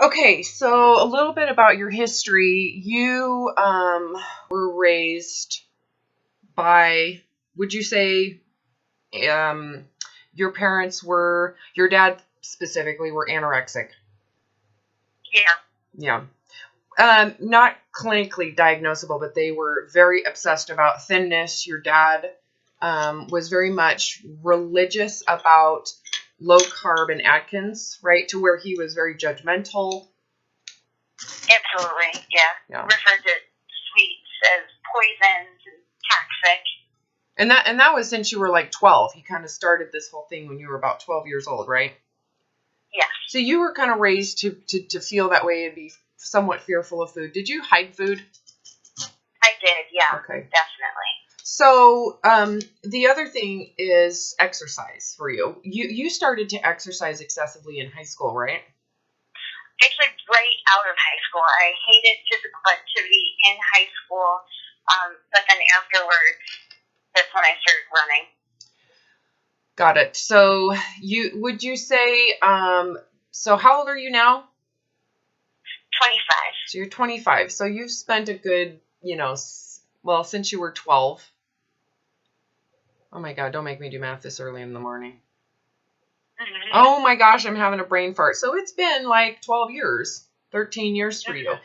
Okay, so a little bit about your history. You were raised by, would you say, your parents were, your dad specifically, were anorexic? Yeah. Yeah. Not clinically diagnosable, but they were very obsessed about thinness. Your dad was very much religious about low carb and Atkins, right? To where he was very judgmental. Absolutely, yeah. Referred to sweets as poisons and toxic. And that was since you were like 12. He kind of started this whole thing when you were about 12 years old, right? Yeah. So you were kind of raised to feel that way and be somewhat fearful of food. Did you hide food? I did, yeah. Okay. Definitely. So the other thing is exercise for you. You started to exercise excessively in high school, right? Actually, right out of high school. I hated physical activity in high school, but then afterwards, that's when I started running. Got it. So would you say, so how old are you now? 25. So you're 25. So you've spent a good, well, since you were 12. Oh my God, don't make me do math this early in the morning. Mm-hmm. Oh my gosh, I'm having a brain fart. So it's been like 12 years, 13 years for you.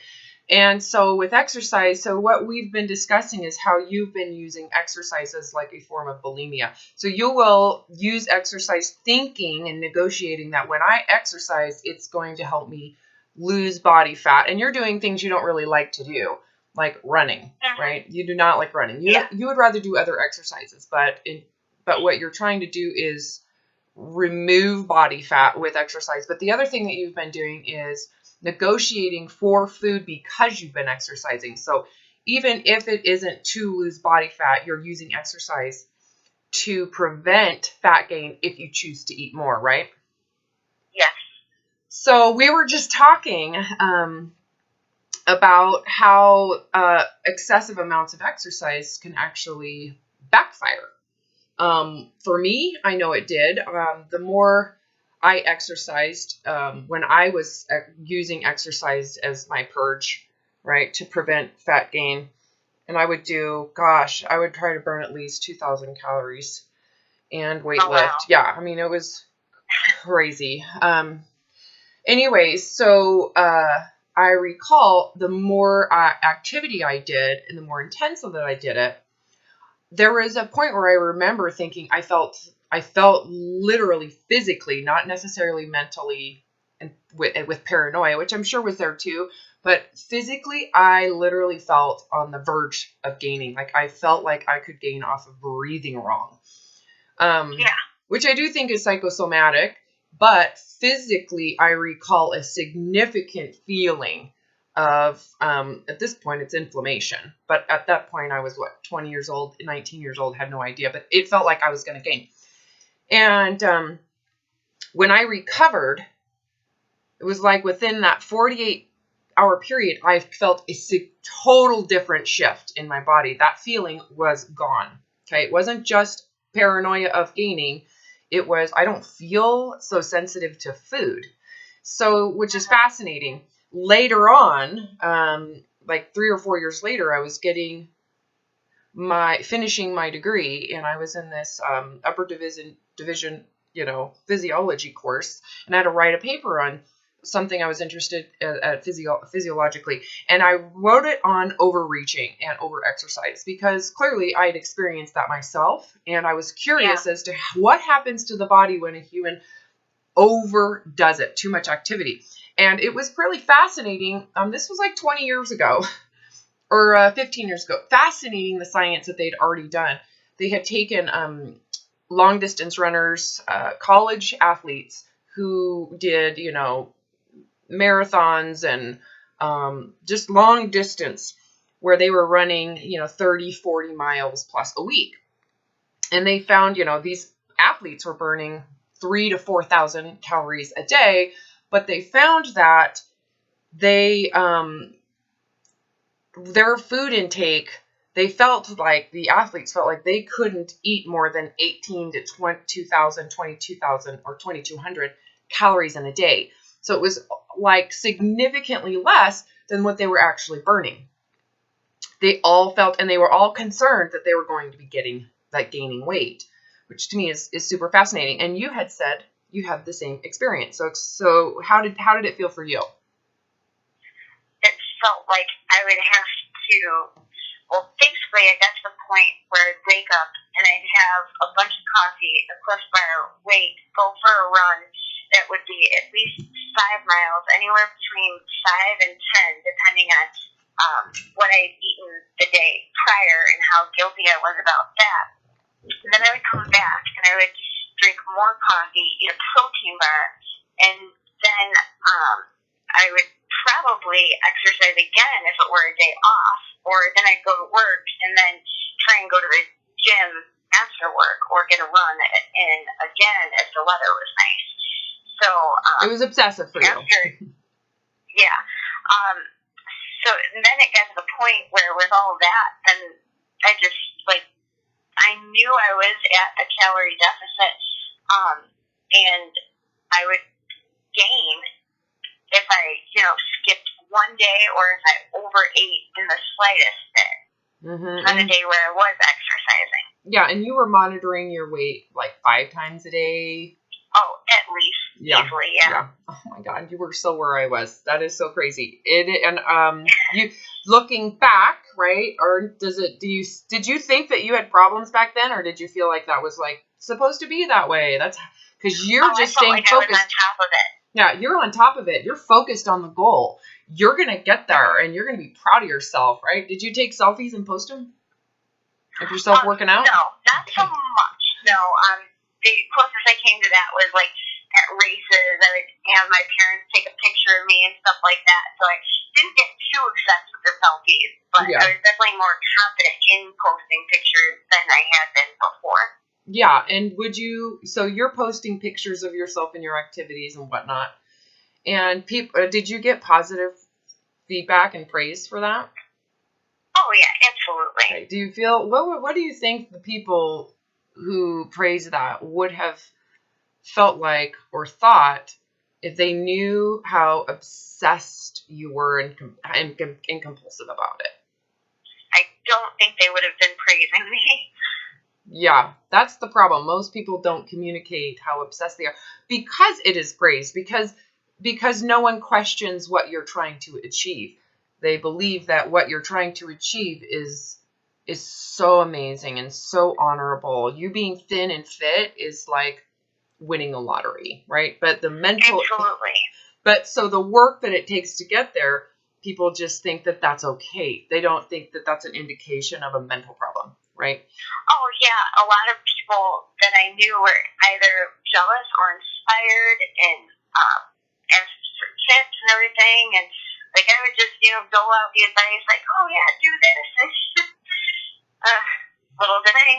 And so with exercise, so what we've been discussing is how you've been using exercise as like a form of bulimia. So you will use exercise thinking and negotiating that when I exercise, it's going to help me lose body fat. And you're doing things you don't really like to do, like running, right? You do not like running. You would rather do other exercises, but what you're trying to do is remove body fat with exercise. But the other thing that you've been doing is negotiating for food because you've been exercising. So even if it isn't to lose body fat, you're using exercise to prevent fat gain if you choose to eat more, right? Yes. So we were just talking about how excessive amounts of exercise can actually backfire. For me, I know it did. The more I exercised, when I was using exercise as my purge, right, to prevent fat gain, and I would try to burn at least 2,000 calories and weight lift. Wow. Yeah, I mean, it was crazy. Anyways, so I recall the more activity I did and the more intensive that I did it, there was a point where I remember thinking I felt literally physically, not necessarily mentally and with paranoia, which I'm sure was there too, but physically I literally felt on the verge of gaining. Like I felt like I could gain off of breathing wrong. Which I do think is psychosomatic, but physically I recall a significant feeling of, at this point, it's inflammation. But at that point, I was, 20 years old, 19 years old, had no idea. But it felt like I was going to gain. And when I recovered, it was like within that 48-hour period, I felt a total different shift in my body. That feeling was gone. Okay, it wasn't just paranoia of gaining. It was, I don't feel so sensitive to food. So, which is fascinating. Later on, like 3 or 4 years later, I was finishing my degree, and I was in this upper division, physiology course, and I had to write a paper on something I was interested at physiologically, and I wrote it on overreaching and overexercise because clearly I had experienced that myself, and I was curious as to what happens to the body when a human overdoes it, too much activity. And it was really fascinating. This was like 20 years ago or 15 years ago. Fascinating, the science that they'd already done. They had taken long distance runners, college athletes who did, marathons and just long distance where they were running, 30, 40 miles plus a week. And they found, these athletes were burning 3,000 to 4,000 calories a day, but they found that they, their food intake, the athletes felt like they couldn't eat more than 18 to 22,000 or 2,200 calories in a day. So it was like significantly less than what they were actually burning. They all felt, and they were all concerned that they were going to be gaining weight, which to me is super fascinating. And you had said you had the same experience. So how did it feel for you? It felt like I would have to, well, basically I got to the point where I'd wake up and I'd have a bunch of coffee, a Cliff Bar, wait, go for a run that would be at least 5 miles, anywhere between 5 and 10, depending on what I'd eaten the day prior and how guilty I was about that. And then I would come back and I would drink more coffee, eat a protein bar, and then I would probably exercise again if it were a day off, or then I'd go to work and then try and go to the gym after work or get a run in again if the weather was nice. So it was obsessive for you. Yeah. So then it got to the point where with all that, then I just, like, I knew I was at a calorie deficit, and I would gain if I, skipped one day or if I overate in the slightest bit on a day where I was exercising. Yeah, and you were monitoring your weight like 5 times a day. Oh, at least. Easily, yeah. Oh my God, you were so where I was. That is so crazy. You looking back, right? Or did you think that you had problems back then, or did you feel like that was like supposed to be that way? That's because you're just staying like focused. I was on top of it. Yeah, you're on top of it. You're focused on the goal. You're gonna get there, and you're gonna be proud of yourself, right? Did you take selfies and post them of yourself working out? No, not so much. No, the closest I came to that was like at races. I would have my parents take a picture of me and stuff like that. So I didn't get too obsessed with the selfies, but I was definitely more confident in posting pictures than I had been before. Yeah, and so you're posting pictures of yourself and your activities and whatnot, and did you get positive feedback and praise for that? Oh yeah, absolutely. Okay. Do you feel, what do you think the people who praise that would have felt like or thought if they knew how obsessed you were and compulsive about it? I don't think they would have been praising me. Yeah, that's the problem. Most people don't communicate how obsessed they are because it is praised, because no one questions what you're trying to achieve. They believe that what you're trying to achieve is so amazing and so honorable. You being thin and fit is like winning a lottery, right? But the mental, absolutely. But so the work that it takes to get there, people just think that that's okay. They don't think that that's an indication of a mental problem, right? Oh yeah, a lot of people that I knew were either jealous or inspired and asked for tips and everything, and like I would just dole out the advice like, oh yeah, do this. Little did I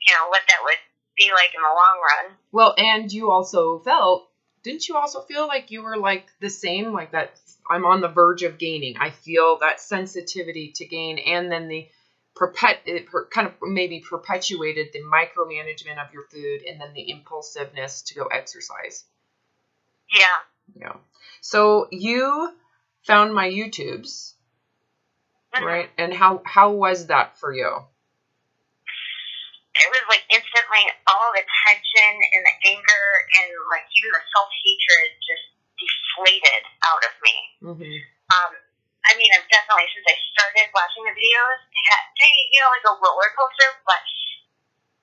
know what that would be like in the long run. Well, and didn't you also feel like you were like the same, like that I'm on the verge of gaining. I feel that sensitivity to gain, and then it kind of maybe perpetuated the micromanagement of your food and then the impulsiveness to go exercise. Yeah. So you found my YouTubes, right? And how was that for you? It was like instantly all the tension and the anger and like even the self-hatred just deflated out of me. Mm-hmm. I mean, I've definitely, since I started watching the videos, had like a roller coaster, but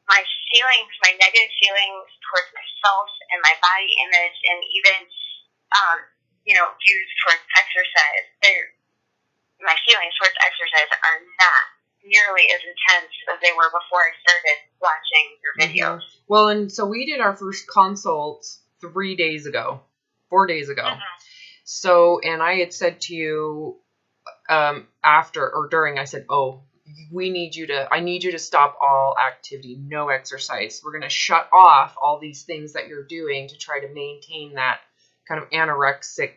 my feelings, my negative feelings towards myself and my body image and even, views towards exercise, my feelings towards exercise are not nearly as intense as they were before I started watching your videos. Mm-hmm. Well, and so we did our first consult 4 days ago. Mm-hmm. So, and I had said to you after or during, I said, I need you to stop all activity, no exercise. We're going to shut off all these things that you're doing to try to maintain that kind of anorexic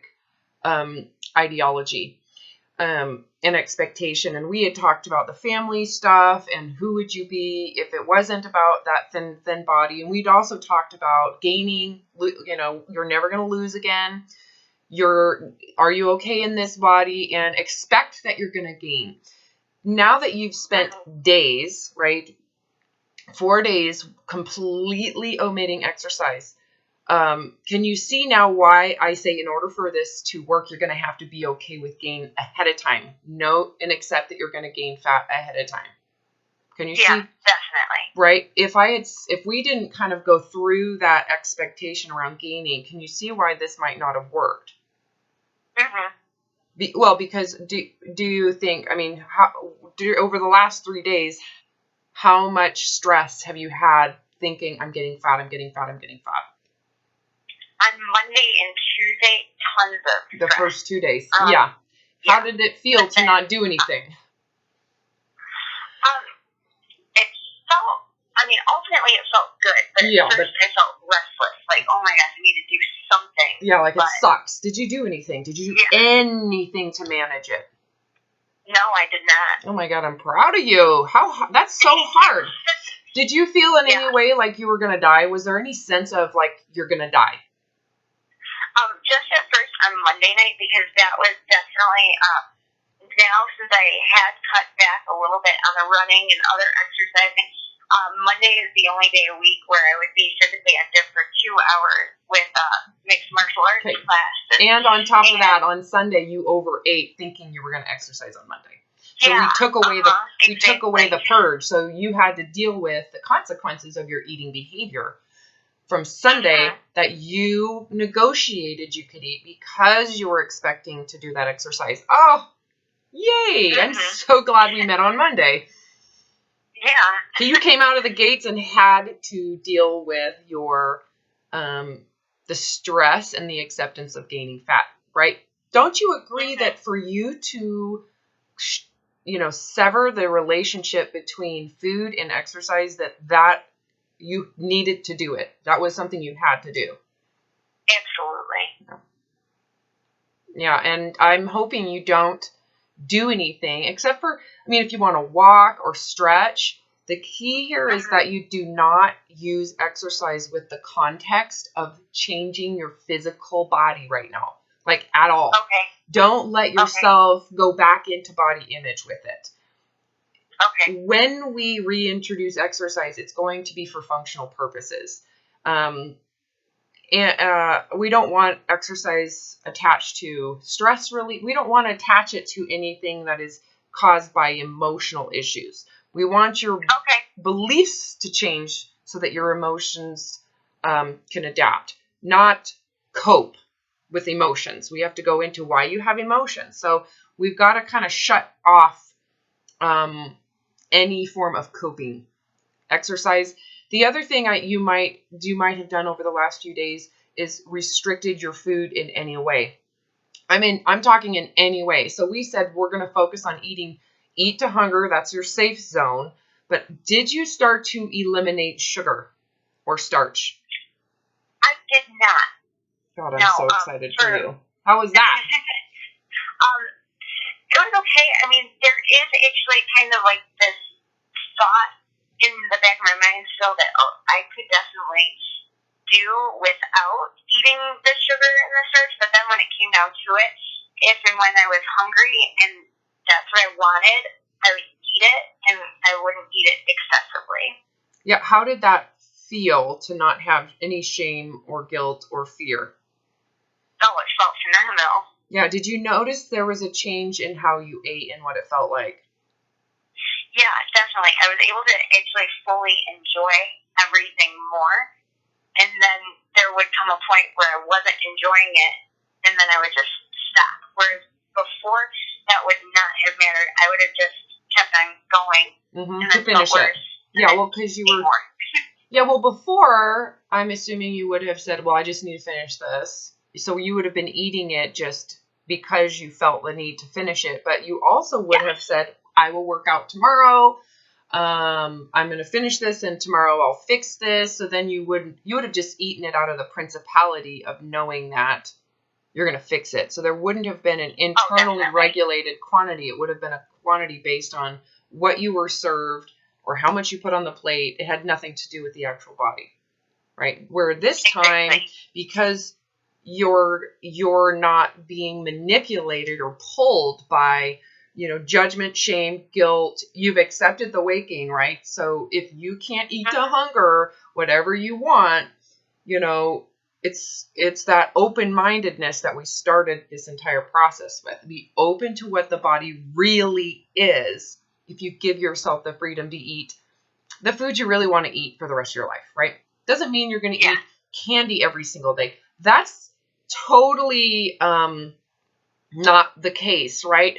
ideology. An expectation. And we had talked about the family stuff and who would you be if it wasn't about that thin body. And we'd also talked about gaining, you're never going to lose again. are you okay in this body, and expect that you're going to gain. Now that you've spent days, right, 4 days completely omitting exercise, can you see now why I say in order for this to work, you're going to have to be okay with gain ahead of time? Note and accept that you're going to gain fat ahead of time. Can you see? Yeah, definitely. Right? If we didn't kind of go through that expectation around gaining, can you see why this might not have worked? Well, because do you think, I mean, over the last 3 days, how much stress have you had thinking, I'm getting fat, I'm getting fat, I'm getting fat? On Monday and Tuesday, tons of stress. The first 2 days. Yeah. How did it feel to not do anything? It felt, I mean, ultimately it felt good, but at first I felt restless. Like, oh my gosh, I need to do something. Yeah, like it sucks. Did you do anything? Did you do anything to manage it? No, I did not. Oh my God, I'm proud of you. That's so hard. Did you feel in any way like you were going to die? Was there any sense of like you're going to die? Just at first on Monday night, because that was definitely, now since I had cut back a little bit on the running and other exercising, Monday is the only day a week where I would be physically active for 2 hours with mixed martial arts class. And on top of that, on Sunday you overate thinking you were going to exercise on Monday. So we took away the purge. So you had to deal with the consequences of your eating behavior from Sunday that you negotiated you could eat because you were expecting to do that exercise. Oh, yay! I'm so glad we met on Monday. Yeah. So you came out of the gates and had to deal with your the stress and the acceptance of gaining fat, right? Don't you agree that for you to sever the relationship between food and exercise, that you needed to do it? That was something you had to do. Absolutely. Yeah, and I'm hoping you don't do anything except for, I mean, if you want to walk or stretch, the key here is that you do not use exercise with the context of changing your physical body right now, like at all. Okay. Don't let yourself go back into body image with it. Okay. When we reintroduce exercise, it's going to be for functional purposes. And we don't want exercise attached to stress relief. We don't want to attach it to anything that is caused by emotional issues. We want your beliefs to change so that your emotions can adapt, not cope with emotions. We have to go into why you have emotions. So we've got to kind of shut off any form of coping. Exercise. The other thing you might have done over the last few days is restricted your food in any way. I mean, I'm talking in any way. So we said we're going to focus on eat to hunger. That's your safe zone. But did you start to eliminate sugar or starch? I did not. God, I'm so excited for you. How was that? It was okay. I mean, there is actually kind of like this thought in the back of my mind still that I could definitely do without eating the sugar and the starch. But then when it came down to it, if and when I was hungry and that's what I wanted, I would eat it, and I wouldn't eat it excessively. Yeah, how did that feel to not have any shame or guilt or fear? Oh, it felt phenomenal. Yeah, did you notice there was a change in how you ate and what it felt like? Yeah, definitely. I was able to actually fully enjoy everything more, and then there would come a point where I wasn't enjoying it, and then I would just stop. Whereas before, that would not have mattered. I would have just kept on going and to finish it. Yeah, well, because you were. Yeah, well, before, I'm assuming you would have said, well, I just need to finish this. So you would have been eating it just because you felt the need to finish it. But you also would have said, I will work out tomorrow. I'm going to finish this, and tomorrow I'll fix this. So then you would have just eaten it out of the principality of knowing that you're going to fix it. So there wouldn't have been an internally regulated quantity. It would have been a quantity based on what you were served or how much you put on the plate. It had nothing to do with the actual body, right? Where this time, because you're not being manipulated or pulled by, judgment, shame, guilt. You've accepted the weight gain, right? So if you can't eat to hunger, whatever you want, it's that open-mindedness that we started this entire process with. Be open to what the body really is if you give yourself the freedom to eat the food you really want to eat for the rest of your life, right? Doesn't mean you're going to eat candy every single day. That's totally not the case, right?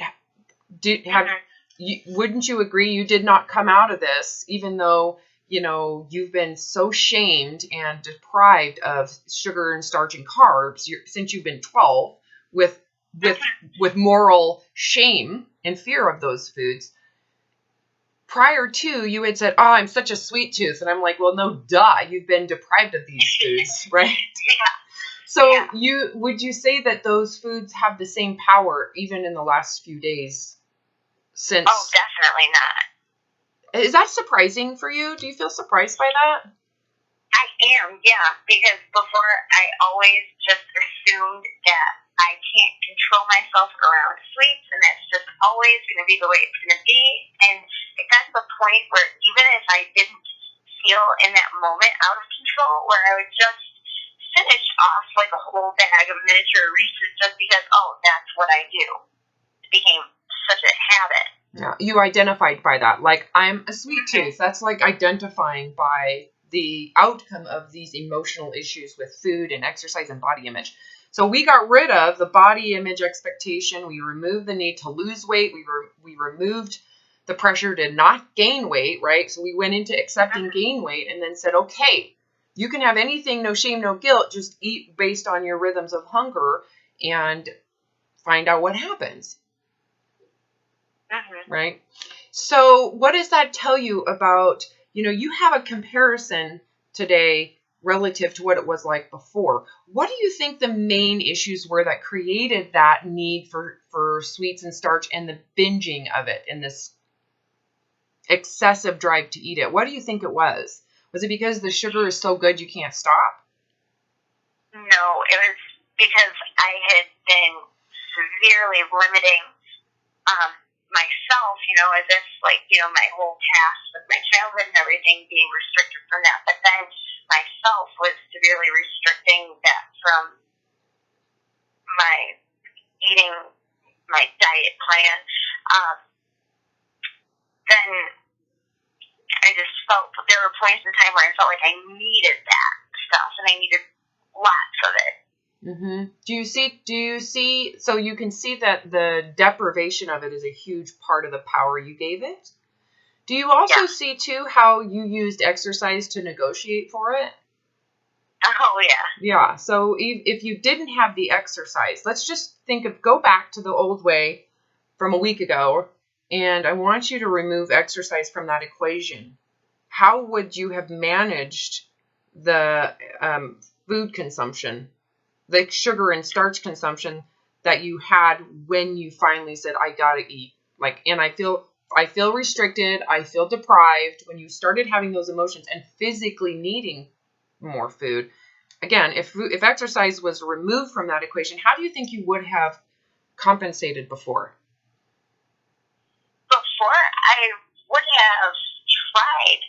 Wouldn't you agree you did not come out of this, even though, you've been so shamed and deprived of sugar and starch and carbs since you've been 12 with moral shame and fear of those foods. Prior to, you had said, "Oh, I'm such a sweet tooth," and I'm like, "Well, no, duh, you've been deprived of these foods, right?" So would you say that those foods have the same power even in the last few days since? Oh, definitely not. Is that surprising for you? Do you feel surprised by that? I am, yeah, because before I always just assumed that I can't control myself around sweets, and that's just always going to be the way it's going to be. And it got to the point where even if I didn't feel in that moment out of control, where I would just finish off like a whole bag of miniature Reese's just because, that's what I do. It became such a habit. Yeah, you identified by that. Like, I'm a sweet tooth. That's like identifying by the outcome of these emotional issues with food and exercise and body image. So we got rid of the body image expectation. We removed the need to lose weight. We removed the pressure to not gain weight, right? So we went into accepting gain weight and then said, okay, you can have anything, no shame, no guilt. Just eat based on your rhythms of hunger and find out what happens. Right? So what does that tell you about, you have a comparison today relative to what it was like before. What do you think the main issues were that created that need for sweets and starch and the binging of it and this excessive drive to eat it? What do you think it was? Was it because the sugar is so good you can't stop? No, it was because I had been severely limiting myself, as if my whole past with my childhood and everything being restricted from that. But then myself was severely restricting that from my eating, my diet plan. Then I just felt there were points in time where I felt like I needed that stuff and I needed lots of it. Do you see, so you can see that the deprivation of it is a huge part of the power you gave it? Do you also see, too, how you used exercise to negotiate for it? Oh, yeah. Yeah, so if you didn't have the exercise, let's just go back to the old way from a week ago, and I want you to remove exercise from that equation. How would you have managed the food consumption, the sugar and starch consumption that you had when you finally said, I gotta eat? And I feel restricted, I feel deprived. When you started having those emotions and physically needing more food, again, if exercise was removed from that equation, how do you think you would have compensated before? Before, I would have tried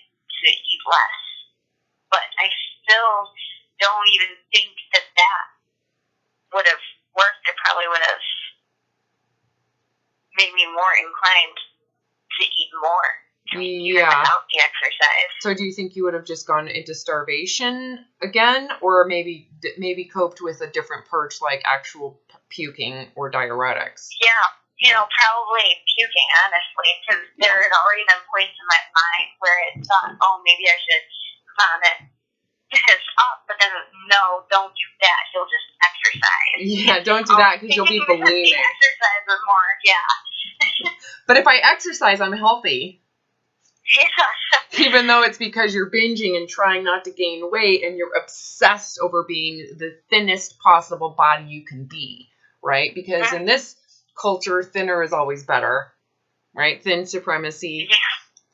to eat less, but I still don't even think that would have worked. It probably would have made me more inclined to eat more. Without the exercise. So do you think you would have just gone into starvation again, or maybe coped with a different purge, like actual puking or diuretics? Yeah, probably puking, honestly, because there had already been points in my mind where it thought, maybe I should vomit this up, but then no, don't do that. You'll just exercise. Yeah, don't do that because you'll be bulimic. Exercise is more, But if I exercise, I'm healthy. Yeah. Even though it's because you're binging and trying not to gain weight and you're obsessed over being the thinnest possible body you can be, right? Because in this culture, thinner is always better, right? Thin supremacy,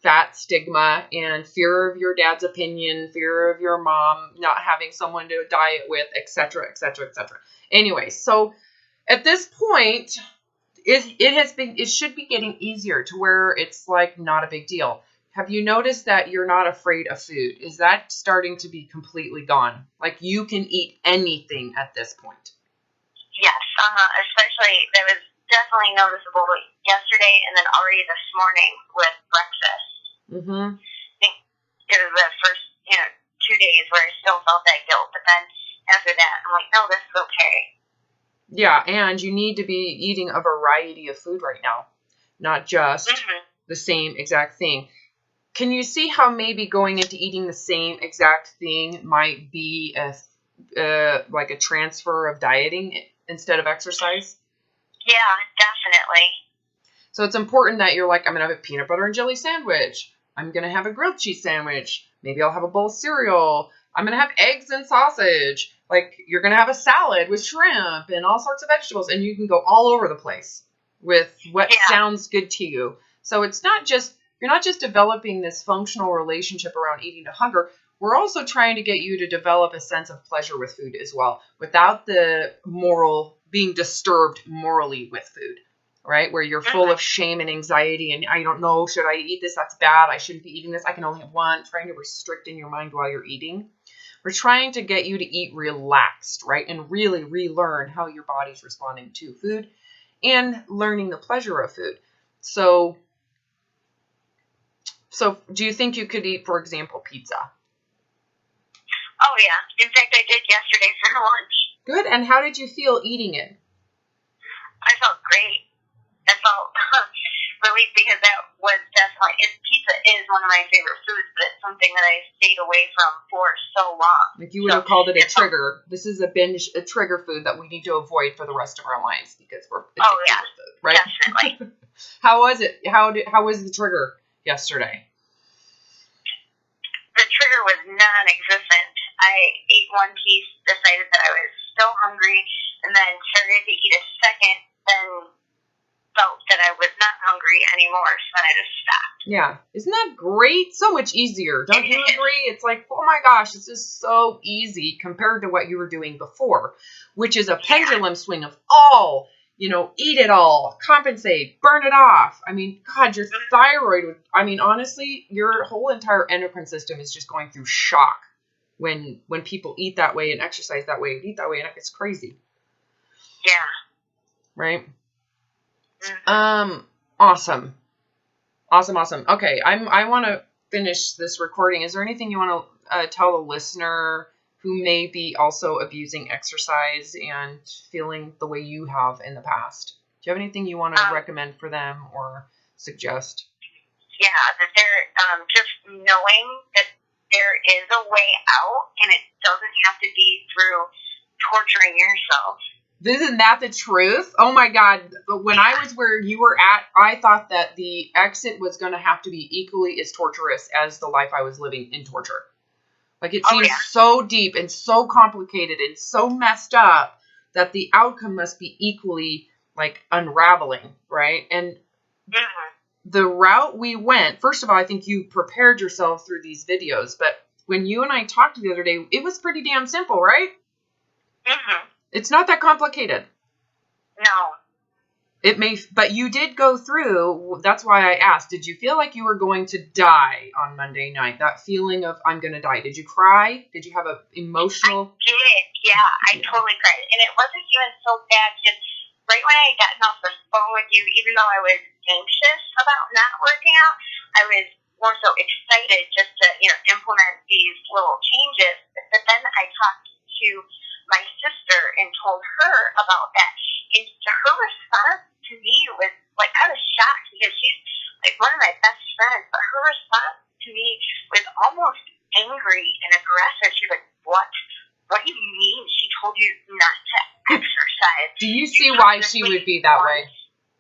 fat stigma and fear of your dad's opinion, fear of your mom not having someone to diet with, etc., etc., etc. Anyway, so at this point, it should be getting easier to where it's like not a big deal. Have you noticed that you're not afraid of food? Is that starting to be completely gone? Like you can eat anything at this point? Yes, especially that was definitely noticeable yesterday and then already this morning with breakfast. Mm-hmm. I think it was the first, 2 days where I still felt that guilt, but then after that, I'm like, no, this is okay. Yeah, and you need to be eating a variety of food right now, not just the same exact thing. Can you see how maybe going into eating the same exact thing might be like a transfer of dieting instead of exercise? Yeah, definitely. So it's important that you're like, I'm going to have a peanut butter and jelly sandwich. I'm going to have a grilled cheese sandwich. Maybe I'll have a bowl of cereal. I'm going to have eggs and sausage. Like you're going to have a salad with shrimp and all sorts of vegetables. And you can go all over the place with what sounds good to you. So it's not just, you're not just developing this functional relationship around eating to hunger. We're also trying to get you to develop a sense of pleasure with food as well, without the being disturbed morally with food, right? Where you're full of shame and anxiety and I don't know, should I eat this? That's bad. I shouldn't be eating this. I can only have one. Trying to restrict in your mind while you're eating. We're trying to get you to eat relaxed, right? And really relearn how your body's responding to food and learning the pleasure of food. So do you think you could eat, for example, pizza? Oh, yeah. In fact, I did yesterday for lunch. Good. And how did you feel eating it? I felt great. I felt relief because that was definitely, pizza is one of my favorite foods, but it's something that I stayed away from for so long. Like you would have called it a trigger. This is a trigger food that we need to avoid for the rest of our lives because we're food, right? Definitely. How was it? How was the trigger yesterday? The trigger was non-existent. I ate one piece, decided that I was still hungry, and then started to eat a second, then felt that I was not hungry anymore, so then I just stopped. Yeah. Isn't that great? So much easier. Don't you agree? It's like, oh my gosh, it's just so easy compared to what you were doing before, which is a pendulum swing of all, eat it all, compensate, burn it off. I mean, God, your thyroid honestly, your whole entire endocrine system is just going through shock when people eat that way and exercise that way and eat that way, and it's crazy. Yeah. Right? Awesome. Okay, I want to finish this recording. Is there anything you want to tell a listener who may be also abusing exercise and feeling the way you have in the past? Do you have anything you want to recommend for them or suggest? Yeah, that they're just knowing that there is a way out, and it doesn't have to be through torturing yourself. Isn't that the truth? Oh my God. When I was where you were at, I thought that the exit was going to have to be equally as torturous as the life I was living in torture. Like it seems so deep and so complicated and so messed up that the outcome must be equally like unraveling, right? And the route we went, first of all, I think you prepared yourself through these videos, but when you and I talked the other day, it was pretty damn simple, right? It's not that complicated. No. But you did go through, that's why I asked, did you feel like you were going to die on Monday night? That feeling of, I'm going to die. Did you cry? Did you have an emotional? I did, yeah. I totally cried. And it wasn't even so bad, just right when I got off the phone with you, even though I was anxious about not working out, I was more so excited just to, implement these little changes. But then I talked to my sister and told her about that. And her response to me was, like, I was shocked because she's, like, one of my best friends. But her response to me was almost angry and aggressive. She's like, what? What do you mean she told you not to exercise? Do you see why she would be that way?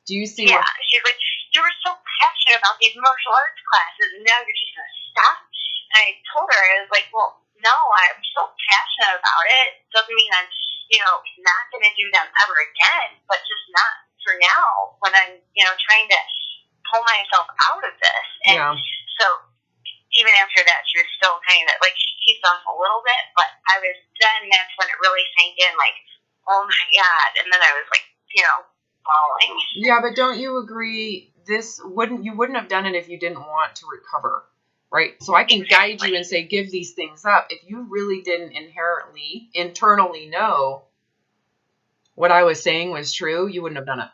Do you see why? She's like, you were so passionate about these martial arts classes, and now you're just going to stop? And I told her, I was like, well, no, I'm so passionate about it. Doesn't mean I'm, not going to do them ever again, but just not for now when I'm, trying to pull myself out of this. And So even after that, she was still kind of, like, she eased off a little bit, but that's when it really sank in, like, oh my God. And then I was like, falling. Yeah, but don't you agree you wouldn't have done it if you didn't want to recover, right? So I can guide you and say, give these things up. If you really didn't internally know what I was saying was true, you wouldn't have done it.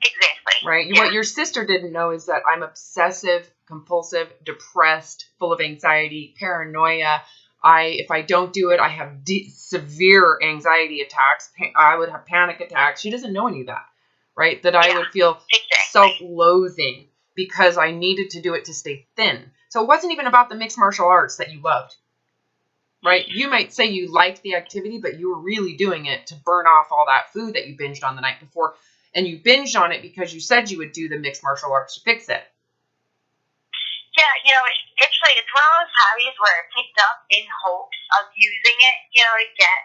Exactly. Right? Yeah. What your sister didn't know is that I'm obsessive, compulsive, depressed, full of anxiety, paranoia. If I don't do it, I have severe anxiety attacks. I would have panic attacks. She doesn't know any of that, right? That I would feel self-loathing because I needed to do it to stay thin. So it wasn't even about the mixed martial arts that you loved, right? You might say you liked the activity, but you were really doing it to burn off all that food that you binged on the night before. And you binged on it because you said you would do the mixed martial arts to fix it. Yeah, actually, it's one of those hobbies where I picked up in hopes of using it, to get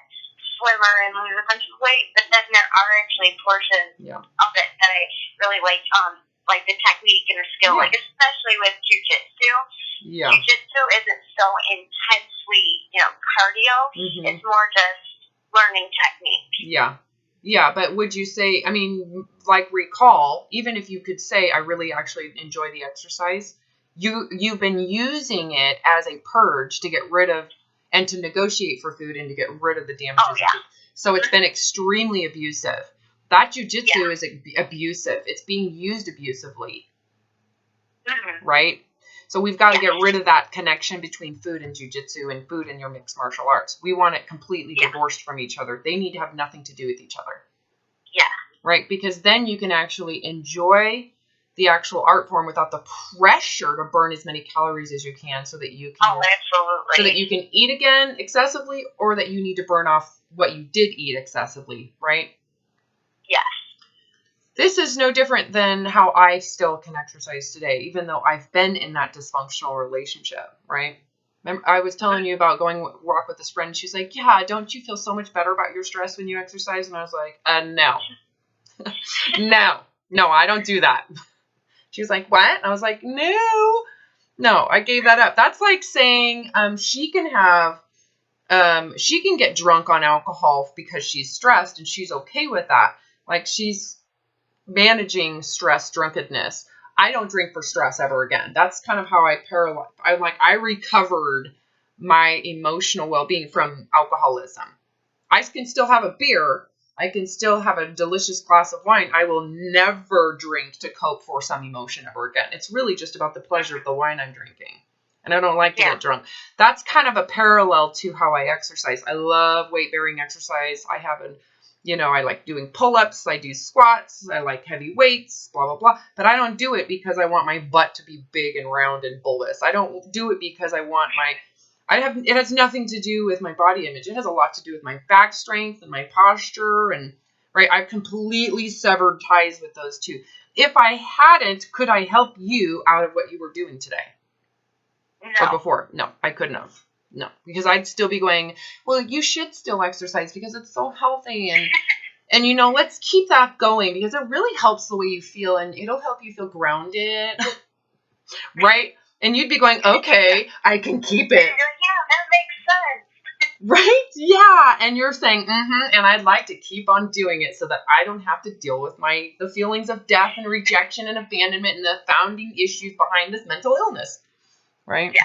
slimmer and lose a bunch of weight. But then there are actually portions of it that I really like the technique and the skill, like especially with jujitsu. Yeah. Jujitsu isn't so intensely, cardio. Mm-hmm. It's more just learning technique. Yeah. Yeah, but would you say, recall, even if you could say, I really actually enjoy the exercise, you've been using it as a purge to get rid of and to negotiate for food and to get rid of the damages of food. So it's been extremely abusive. That jujitsu is abusive. It's being used abusively. Mm-hmm. Right? So we've got to get rid of that connection between food and jujitsu and food and your mixed martial arts. We want it completely divorced from each other. They need to have nothing to do with each other. Yeah. Right? Because then you can actually enjoy the actual art form without the pressure to burn as many calories as you can so that you can eat again excessively, or that you need to burn off what you did eat excessively, right? Yes. This is no different than how I still can exercise today, even though I've been in that dysfunctional relationship, right? Remember, I was telling you about going walk with this friend. She's like, yeah, don't you feel so much better about your stress when you exercise? And I was like, no. No, I don't do that. She was like, what? I was like, no, I gave that up. That's like saying she can get drunk on alcohol because she's stressed and she's okay with that. Like she's managing stress drunkenness. I don't drink for stress ever again. That's kind of how I recovered my emotional well-being from alcoholism. I can still have a beer. I can still have a delicious glass of wine. I will never drink to cope for some emotion ever again. It's really just about the pleasure of the wine I'm drinking. And I don't like to get drunk. That's kind of a parallel to how I exercise. I love weight-bearing exercise. I like doing pull-ups. I do squats. I like heavy weights, blah, blah, blah. But I don't do it because I want my butt to be big and round and bulbous. I don't do it because I want it has nothing to do with my body image. It has a lot to do with my back strength and my posture. And right, I've completely severed ties with those two. If I hadn't, could I help you out of what you were doing today? No. Or before? No, I couldn't have. No, because I'd still be going, well, you should still exercise because it's so healthy. And let's keep that going because it really helps the way you feel and it'll help you feel grounded. Right? And you'd be going, okay, I can keep it. Yeah, that makes sense. Right? Yeah. And you're saying, and I'd like to keep on doing it so that I don't have to deal with the feelings of death and rejection and abandonment and the founding issues behind this mental illness. Right? Yeah.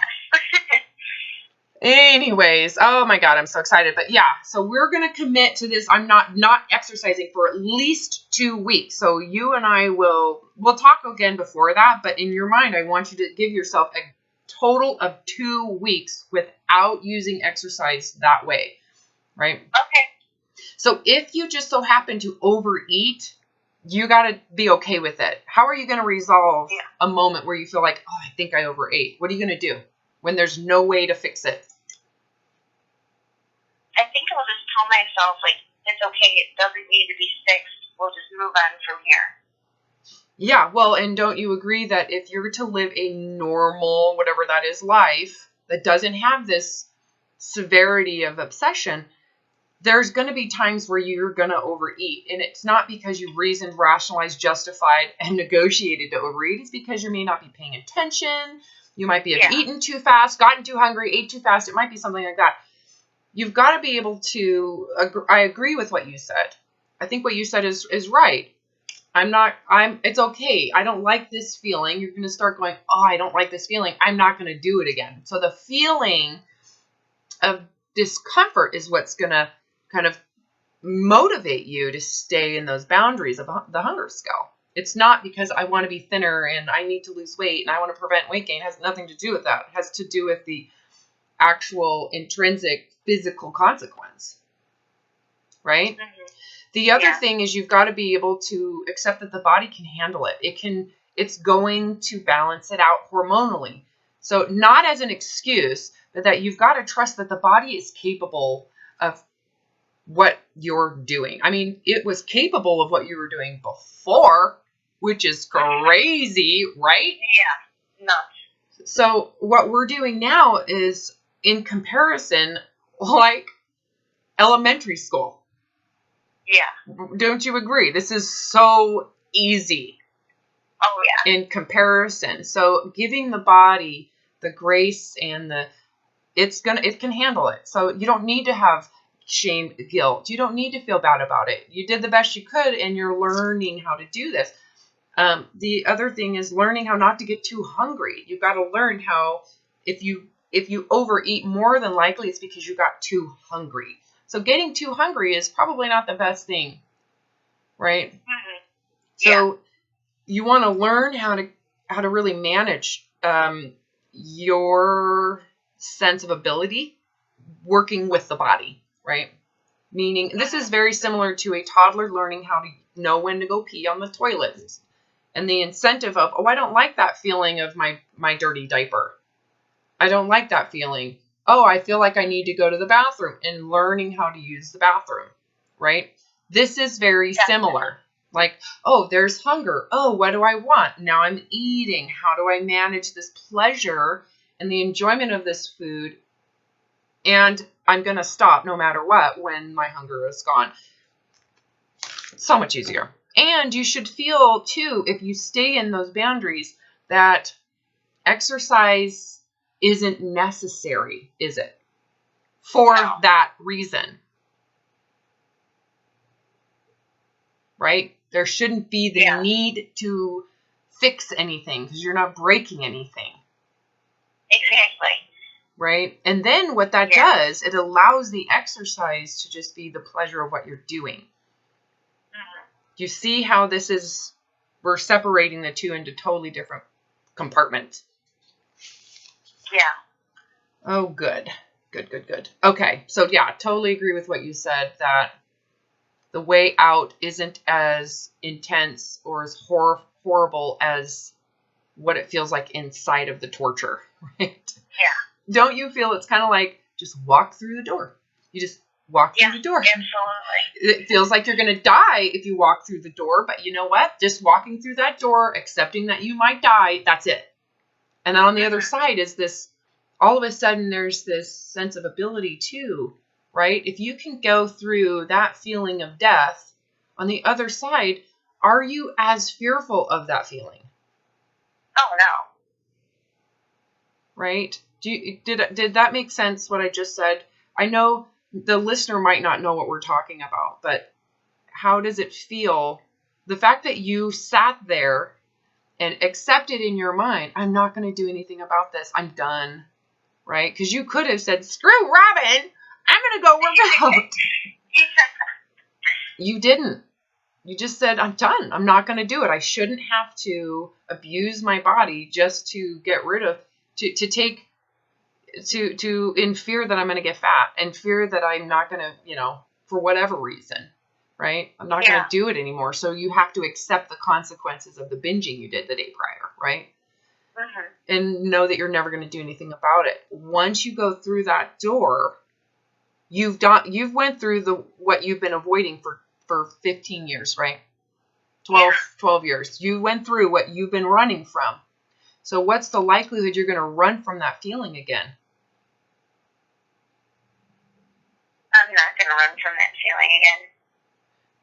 Anyways, oh my God, I'm so excited. But yeah, so we're going to commit to this. I'm not exercising for at least 2 weeks. So you and I we'll talk again before that. But in your mind, I want you to give yourself a total of 2 weeks without using exercise that way. Right? Okay. So if you just so happen to overeat, you got to be okay with it. How are you going to resolve a moment where you feel like, oh, I think I overate? What are you going to do when there's no way to fix it? I think I'll just tell myself, it's okay. It doesn't need to be fixed. We'll just move on from here. Yeah, well, and don't you agree that if you're to live a normal, whatever that is, life that doesn't have this severity of obsession, there's going to be times where you're going to overeat. And it's not because you reasoned, rationalized, justified, and negotiated to overeat. It's because you may not be paying attention. You might be have eaten too fast, gotten too hungry, ate too fast. It might be something like that. You've got to be able to, I agree with what you said. I think what you said is right. It's okay. I don't like this feeling. You're going to start going, oh, I don't like this feeling. I'm not going to do it again. So the feeling of discomfort is what's going to kind of motivate you to stay in those boundaries of the hunger scale. It's not because I want to be thinner and I need to lose weight and I want to prevent weight gain. It has nothing to do with that. It has to do with the actual intrinsic physical consequence, right? Mm-hmm. The other thing is you've got to be able to accept that the body can handle it. It's going to balance it out hormonally. So not as an excuse, but that you've got to trust that the body is capable of what you're doing. I mean, it was capable of what you were doing before, which is crazy, right? Yeah, nuts. So what we're doing now is, in comparison, like elementary school. Yeah. Don't you agree? This is so easy. Oh, yeah. In comparison. So giving the body the grace and it can handle it. So you don't need to have shame, guilt. You don't need to feel bad about it. You did the best you could and you're learning how to do this. The other thing is learning how not to get too hungry. You've got to learn how if you overeat, more than likely it's because you got too hungry. So getting too hungry is probably not the best thing, right? Mm-hmm. So you want to learn how to really manage your sense of ability working with the body, right? Meaning this is very similar to a toddler learning how to know when to go pee on the toilet. And the incentive of, oh, I don't like that feeling of my dirty diaper. I don't like that feeling. Oh, I feel like I need to go to the bathroom, and learning how to use the bathroom, right? This is very similar. Like, oh, there's hunger. Oh, what do I want? Now I'm eating. How do I manage this pleasure and the enjoyment of this food? And I'm going to stop no matter what when my hunger is gone. So much easier. And you should feel, too, if you stay in those boundaries, that exercise isn't necessary, is it? For that reason. Right? There shouldn't be the need to fix anything because you're not breaking anything. Exactly. Right? And then what that does, it allows the exercise to just be the pleasure of what you're doing. Mm-hmm. You see how we're separating the two into totally different compartments. Yeah. Oh, good. Good. Okay. So totally agree with what you said, that the way out isn't as intense or as horrible as what it feels like inside of the torture, right? Yeah. Don't you feel it's kind of like just walk through the door? You just walk through the door. Absolutely. It feels like you're going to die if you walk through the door, but you know what? Just walking through that door, accepting that you might die, that's it. And then on the other side is this, all of a sudden there's this sense of ability too, right? If you can go through that feeling of death, on the other side, are you as fearful of that feeling? Oh, no. Right? Did that make sense, what I just said? I know the listener might not know what we're talking about, but how does it feel? The fact that you sat there and accepted in your mind, I'm not going to do anything about this. I'm done. Right? Because you could have said, screw Robin, I'm going to go work out. You didn't. You just said, I'm done. I'm not going to do it. I shouldn't have to abuse my body just to get rid of, in fear that I'm going to get fat and fear that I'm not going to, for whatever reason, right? I'm not going to do it anymore. So you have to accept the consequences of the binging you did the day prior, right? Mm-hmm. And know that you're never going to do anything about it. Once you go through that door, you've went through what you've been avoiding for 15 years, right? 12 years. You went through what you've been running from. So what's the likelihood you're going to run from that feeling again? I'm not going to run from that feeling again.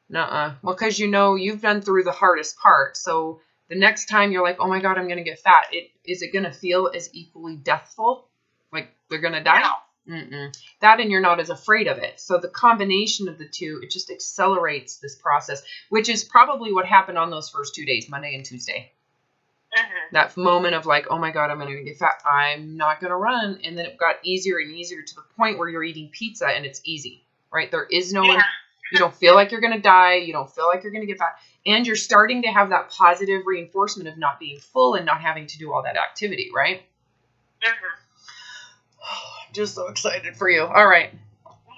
Nuh-uh. Well, because you know you've been through the hardest part. So the next time you're like, oh my God, I'm going to get fat. Is it going to feel as equally deathful? Like they're going to die? No. Mm-mm. That and you're not as afraid of it. So the combination of the two, it just accelerates this process, which is probably what happened on those first 2 days, Monday and Tuesday. Mm-hmm. That moment of like, oh my God, I'm going to get fat. I'm not going to run. And then it got easier and easier to the point where you're eating pizza and it's easy, right? There is no one. You don't feel like you're going to die. You don't feel like you're going to get fat. And you're starting to have that positive reinforcement of not being full and not having to do all that activity, right? Mm-hmm. I'm just so excited for you. All right.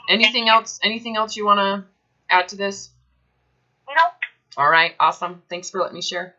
Anything else you want to add to this? Nope. All right. Awesome. Thanks for letting me share.